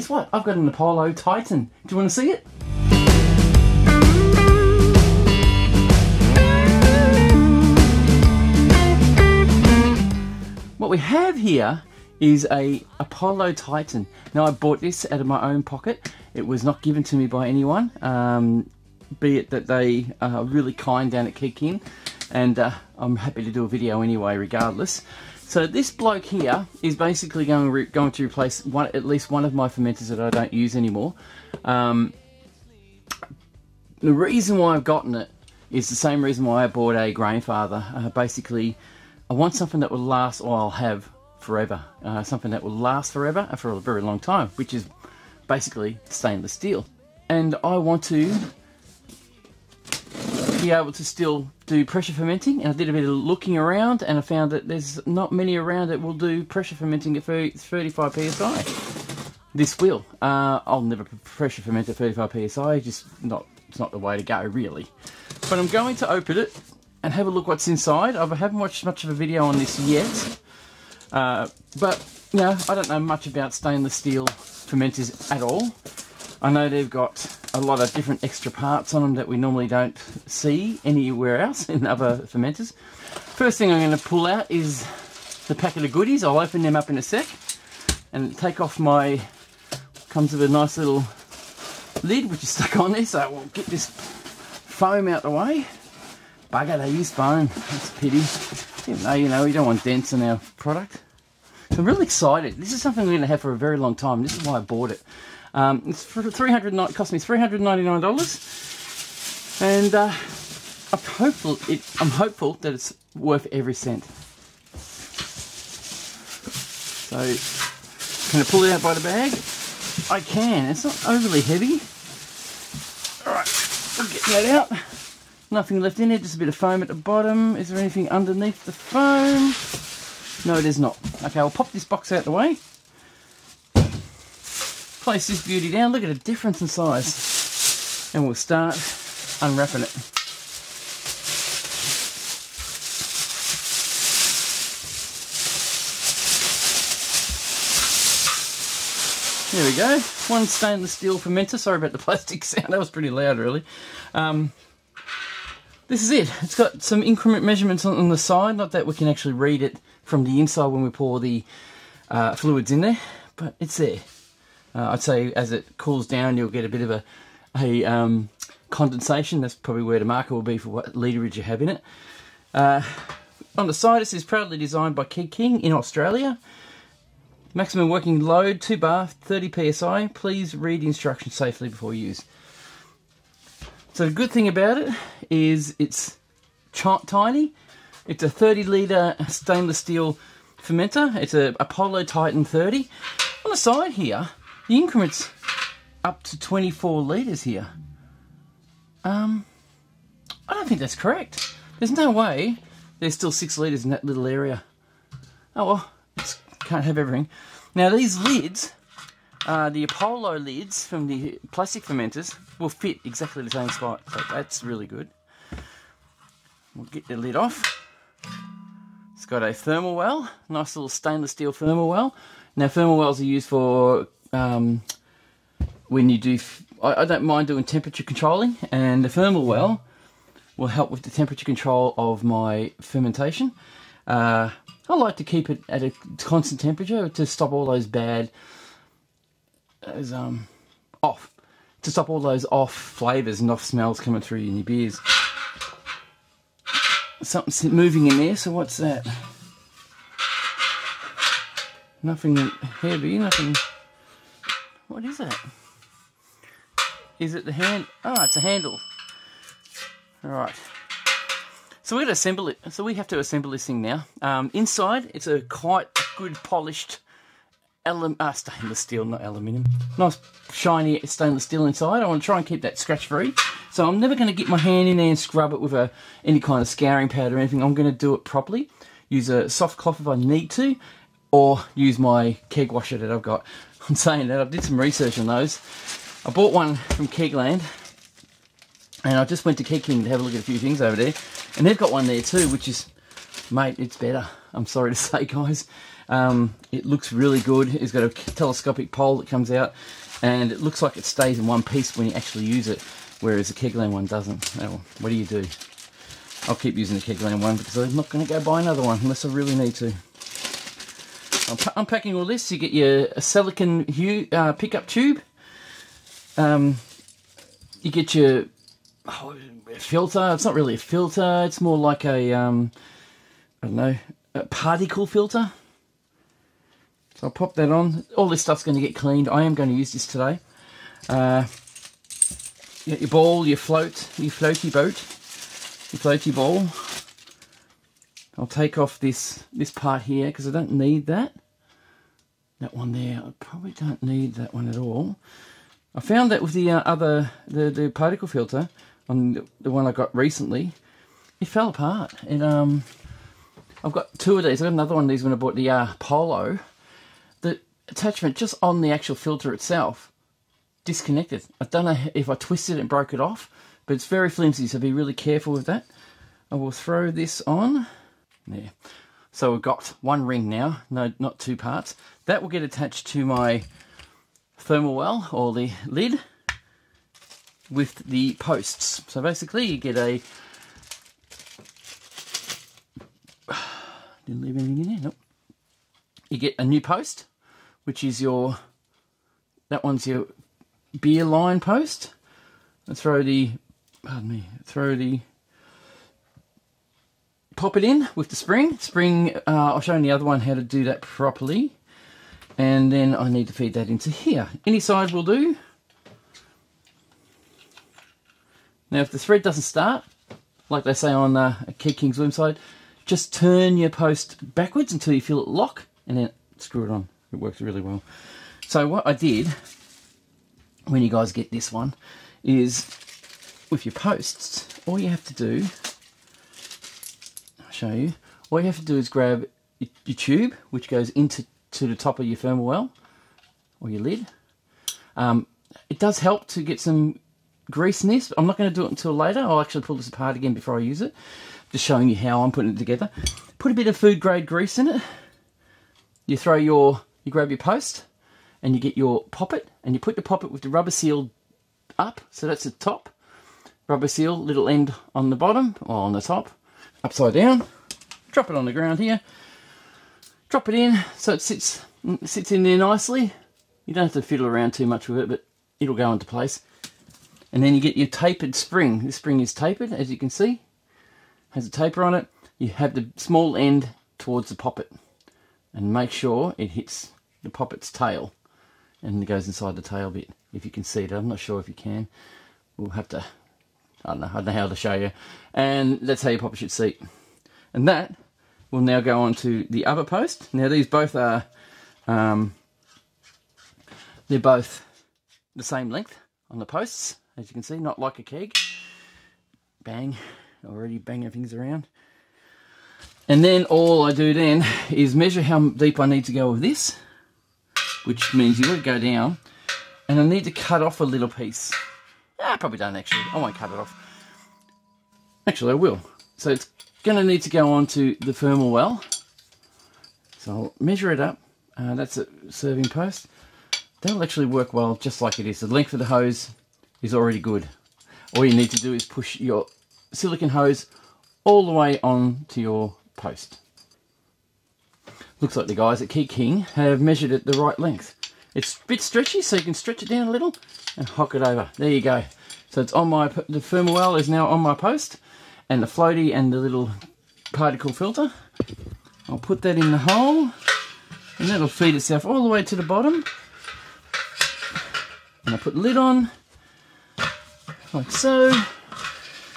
guess what? I've got an Apollo Titan. Do you want to see it? What we have here is a Apollo Titan. Now, I bought this out of my own pocket. It was not given to me by anyone, be it that they are really kind down at King, and I'm happy to do a video anyway regardless. So this bloke here is basically going to replace at least one of my fermenters that I don't use anymore. The reason why I've gotten it is the same reason why I bought a Grainfather. Basically, I want something that will last, or I'll have forever. Something that will last forever and for a very long time, which is basically stainless steel. And I want to be able to still do pressure fermenting, and I did a bit of looking around and I found that there's not many around that will do pressure fermenting at 35 psi. This will. I'll never pressure ferment at 35 psi, it's not the way to go really. But I'm going to open it and have a look what's inside. I haven't watched much of a video on this yet, but you know, I don't know much about stainless steel fermenters at all. I know they've got a lot of different extra parts on them that we normally don't see anywhere else in other fermenters. First thing I'm going to pull out is the packet of goodies. I'll open them up in a sec and take off my, comes with a nice little lid which is stuck on there, so we'll get this foam out the way. Bugger, they use foam, that's a pity. Even though, you know, we don't want dents in our product. So I'm really excited. This is something we're going to have for a very long time. This is why I bought it. It's for cost me $399, and I'm hopeful that it's worth every cent. So, can I pull it out by the bag? I can. It's not overly heavy. All right, we'll get that out. Nothing left in it. Just a bit of foam at the bottom. Is there anything underneath the foam? No, there's not. Okay, I'll pop this box out the way. Place this beauty down. Look at the difference in size, and we'll start unwrapping it. There we go. One stainless steel fermenter. Sorry about the plastic sound. That was pretty loud, really. This is it. It's got some increment measurements on the side. Not that we can actually read it from the inside when we pour the fluids in there, but it's there. I'd say as it cools down, you'll get a bit of a condensation. That's probably where the marker will be for what literage you have in it. On the side, it says proudly designed by King in Australia. Maximum working load, 2 bar, 30 psi. Please read instructions safely before use. So the good thing about it is it's tiny. It's a 30 litre stainless steel fermenter. It's a Apollo Titan 30. On the side here, the increment's up to 24 litres here. I don't think that's correct. There's no way there's still 6 litres in that little area. Oh well, just can't have everything. Now these lids, the Apollo lids from the plastic fermenters, will fit exactly the same spot. So that's really good. We'll get the lid off. It's got a thermal well, nice little stainless steel thermal well. Now thermal wells are used for when you do, I don't mind doing temperature controlling, and the thermal well will help with the temperature control of my fermentation. I like to keep it at a constant temperature to stop all those to stop all those off flavours and off smells coming through in your beers. Something's moving in there, so what's that? Nothing heavy, nothing. What is that? Is it the hand? Oh, it's a handle. Alright. So we're going to assemble it. So we have to assemble this thing now. Inside, it's a quite good polished stainless steel, not aluminium. Nice shiny stainless steel inside. I want to try and keep that scratch free. So I'm never going to get my hand in there and scrub it with any kind of scouring pad or anything. I'm going to do it properly. Use a soft cloth if I need to, or use my keg washer that I've got. I'm saying that I did some research on those. I bought one from Kegland, and I just went to Keg King to have a look at a few things over there, and they've got one there too, which is, mate, it's better. I'm sorry to say, guys. It looks really good. It's got a telescopic pole that comes out, and it looks like it stays in one piece when you actually use it, whereas the Kegland one doesn't. Oh, what do you do? I'll keep using the Kegland one because I'm not going to go buy another one unless I really need to. I'm unpacking all this. You get your silicon pickup tube. You get your filter. It's not really a filter. It's more like a, I don't know, a particle filter. So I'll pop that on. All this stuff's going to get cleaned. I am going to use this today. You get your ball, your floaty ball. I'll take off this part here because I don't need that. That one there, I probably don't need that one at all. I found that with the the particle filter on the one I got recently, it fell apart. And I've got two of these. I got another one of these when I bought the Polo. The attachment just on the actual filter itself disconnected. I don't know if I twisted it and broke it off, but it's very flimsy, so be really careful with that. I will throw this on there. So we've got one ring now, no, not two parts. That will get attached to my thermal well, or the lid, with the posts. So basically you get a... Didn't leave anything in there, nope. You get a new post, which is your... That one's your beer line post. And throw the... Pardon me. Pop it in with the spring. I'll show you the other one how to do that properly. And then I need to feed that into here. Any side will do. Now if the thread doesn't start, like they say on Keg King's website, just turn your post backwards until you feel it lock, and then screw it on. It works really well. So what I did, when you guys get this one, is with your posts, all you have to do, I'll show you, all you have to do is grab your tube, which goes into the top of your thermal well, or your lid. It does help to get some grease in this. I'm not going to do it until later. I'll actually pull this apart again before I use it. Just showing you how I'm putting it together. Put a bit of food grade grease in it. You grab your post, and you get your poppet, and you put the poppet with the rubber seal up, so that's the top. Rubber seal, little end on the bottom, or on the top, upside down. Drop it on the ground here. Drop it in, so it sits in there nicely. You don't have to fiddle around too much with it, but it'll go into place. And then you get your tapered spring. This spring is tapered, as you can see. Has a taper on it. You have the small end towards the poppet. And make sure it hits the poppet's tail. And it goes inside the tail bit, if you can see it. I'm not sure if you can. We'll have to, I don't know how to show you. And that's how your poppet should seat. And that will now go on to the other post. Now these both are, they're both the same length on the posts, as you can see, not like a keg. Bang, already banging things around. And then all I do then is measure how deep I need to go with this, which means you got to go down, and I need to cut off a little piece. I probably don't actually, I won't cut it off. Actually I will. So it's going to need to go onto the thermal well. So I'll measure it up. That's a serving post. That'll actually work well just like it is. The length of the hose is already good. All you need to do is push your silicone hose all the way on to your post. Looks like the guys at Keg King have measured it the right length. It's a bit stretchy, so you can stretch it down a little and hook it over. There you go. So it's on the thermal well is now on my post, and the floaty and the little particle filter. I'll put that in the hole, and that'll feed itself all the way to the bottom. And I put the lid on, like so.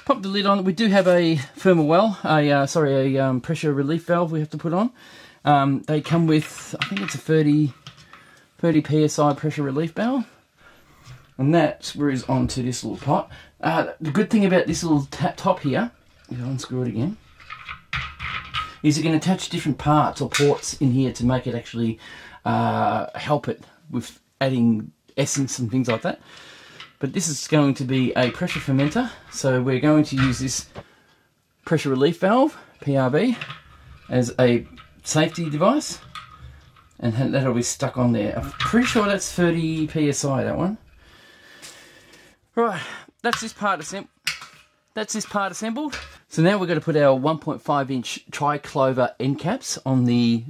Pop the lid on. We do have a thermal well, a pressure relief valve we have to put on. They come with, I think it's a 30 psi pressure relief valve, and that screws onto this little pot. The good thing about this little top here, if I unscrew it again, is you can attach different parts or ports in here to make it actually help it with adding essence and things like that. But this is going to be a pressure fermenter, so we're going to use this pressure relief valve, PRV, as a safety device. and that'll be stuck on there. I'm pretty sure that's 30 psi, that one. Right, that's this part assembled. So now we're going to put our 1.5 inch triclover end caps on the,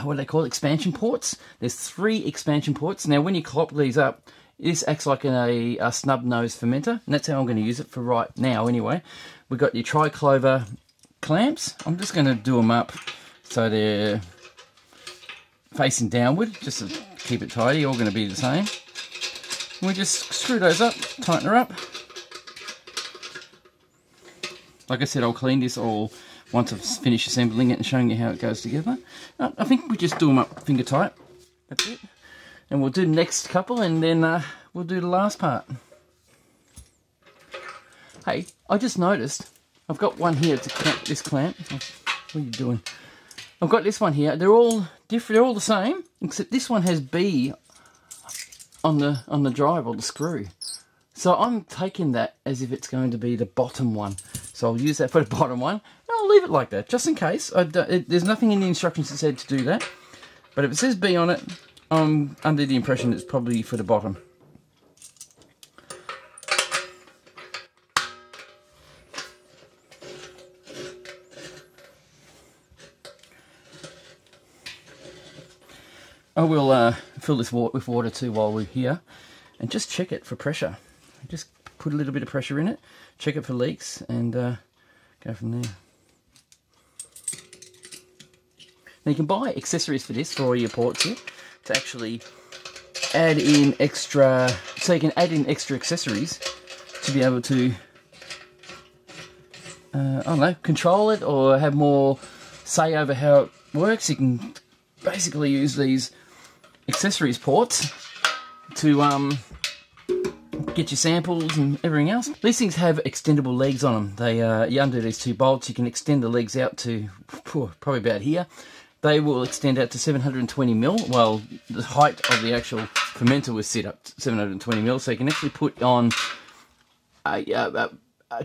what do they call it, expansion ports. There's 3 expansion ports. Now when you clop these up, this acts like a snub nose fermenter, and that's how I'm going to use it for right now anyway. We've got your triclover clamps. I'm just going to do them up so they're facing downward, just to keep it tidy, all going to be the same. And we just screw those up, tighten her up. Like I said, I'll clean this all once I've finished assembling it and showing you how it goes together. I think we just do them up finger tight. That's it. And we'll do the next couple, and then we'll do the last part. Hey, I just noticed I've got one here to clamp this clamp. What are you doing? I've got this one here. They're all different. They're all the same, except this one has B on the drive or the screw. So I'm taking that as if it's going to be the bottom one. So I'll use that for the bottom one. And I'll leave it like that, just in case. There's nothing in the instructions that said to do that. But if it says B on it, I'm under the impression it's probably for the bottom. I will fill this with water too while we're here, and just check it for pressure. Just put a little bit of pressure in it, check it for leaks, and go from there. Now you can buy accessories for this, for all your ports here, to actually add in extra, so you can add in extra accessories to be able to, I don't know, control it or have more say over how it works. You can basically use these accessories ports to get your samples and everything else. These things have extendable legs on them. They you undo these 2 bolts, you can extend the legs out to probably about here. They will extend out to 720 mil. Well, the height of the actual fermenter was set up to 720 mil, so you can actually put on a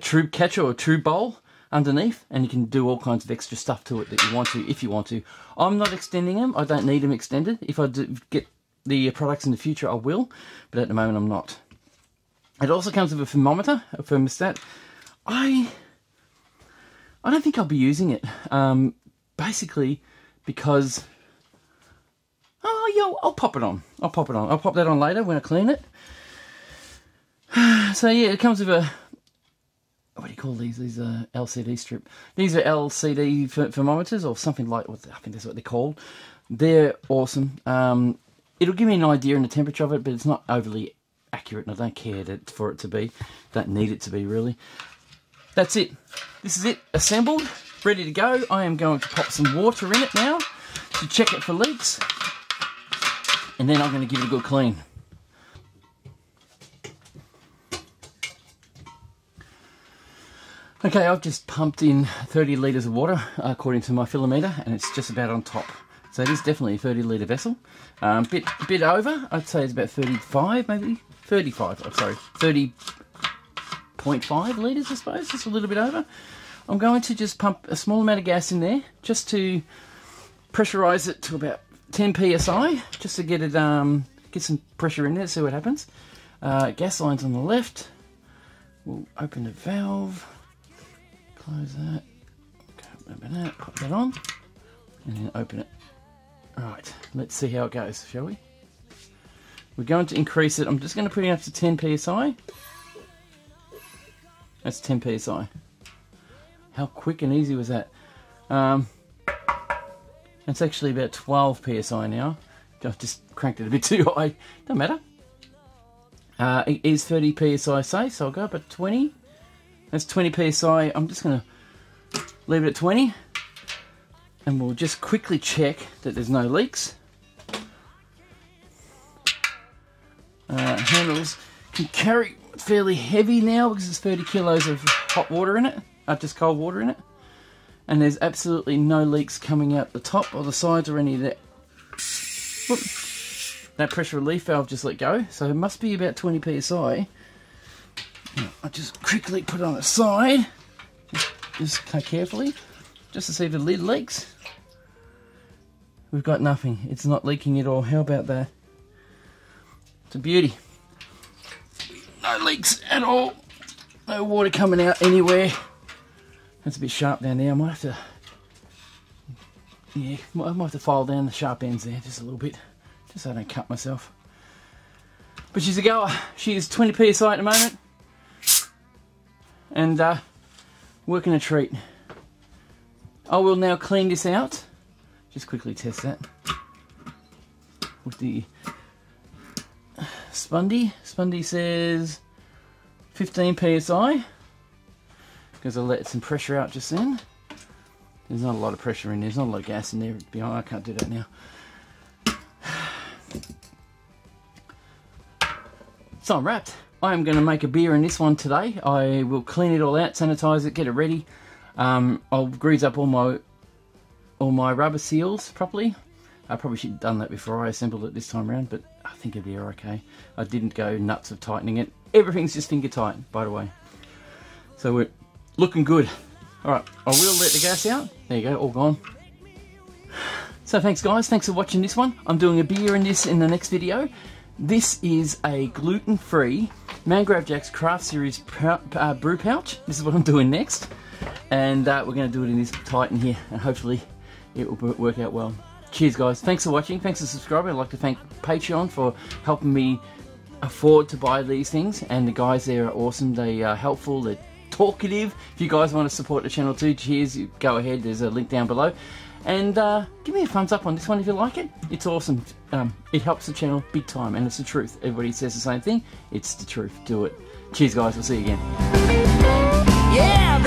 tube catcher or a tube bowl underneath, and you can do all kinds of extra stuff to it that you want to, if you want to. I'm not extending them. I don't need them extended. If I do get the products in the future, I will, but at the moment I'm not. It also comes with a thermometer, a thermostat. I don't think I'll be using it, basically because, I'll pop it on. I'll pop that on later when I clean it. So yeah, it comes with a, what do you call these? These are LCD strip. These are LCD thermometers or something like, I think that's what they're called. They're awesome. It'll give me an idea on the temperature of it, but it's not overly accurate, and I don't care for it to be. Don't need it to be, really. That's it. This is it, assembled, ready to go. I am going to pop some water in it now to check it for leaks, and then I'm going to give it a good clean. Okay, I've just pumped in 30 litres of water according to my filometer, and it's just about on top. So it is definitely a 30 litre vessel. Bit over, I'd say it's about 35, maybe 35. I'm sorry, 30.5 litres, I suppose, just a little bit over. I'm going to just pump a small amount of gas in there, just to pressurise it to about 10 psi, just to get it get some pressure in there, see what happens. Gas line's on the left. We'll open the valve. Close that, open that, put that on, and then open it. Right, let's see how it goes, shall we? We're going to increase it. I'm just going to put it up to 10 psi. That's 10 psi. How quick and easy was that? It's actually about 12 psi now. I've just cranked it a bit too high. Don't matter. It is 30 psi safe, so I'll go up at 20. That's 20 psi. I'm just going to leave it at 20, and we'll just quickly check that there's no leaks. Handles can carry fairly heavy now because there's 30 kilos of hot water in it, just cold water in it, and there's absolutely no leaks coming out the top or the sides or any of that. Whoop. That pressure relief valve just let go, so it must be about 20 psi. I'll just quickly put it on the side, just carefully, just to see if the lid leaks. we've got nothing. It's not leaking at all. How about that? It's a beauty. No leaks at all. No water coming out anywhere. That's a bit sharp down there. I might have to, yeah, I might have to file down the sharp ends there just a little bit, just so I don't cut myself. But she's a goer. She is 20 psi at the moment, and working a treat. I will now clean this out. Just quickly test that with the Spundy. Spundy says 15 psi. Because I let some pressure out just then. There's not a lot of pressure in there. There's not a lot of gas in there. I can't do that now. So I'm wrapped. I am going to make a beer in this one today. I will clean it all out, sanitize it, get it ready. I'll grease up all my rubber seals properly. I probably should have done that before I assembled it this time around, but I think it'll be okay. I didn't go nuts of tightening it. Everything's just finger tight, by the way. So we're looking good. Alright, I will let the gas out. There you go, all gone. So thanks guys, thanks for watching this one. I'm doing a beer in this in the next video. This is a gluten-free Mangrove Jack's Craft Series brew pouch. This is what I'm doing next. And we're going to do it in this Titan here, and hopefully it will work out well. Cheers guys, thanks for watching, thanks for subscribing. I'd like to thank Patreon for helping me afford to buy these things, and the guys there are awesome. They are helpful, they're talkative. If you guys want to support the channel too, cheers, you go ahead, there's a link down below. And give me a thumbs up on this one if you like it. It's awesome. It helps the channel big time, and it's the truth. Everybody says the same thing. It's the truth. Do it. Cheers guys, we'll see you again. Yeah.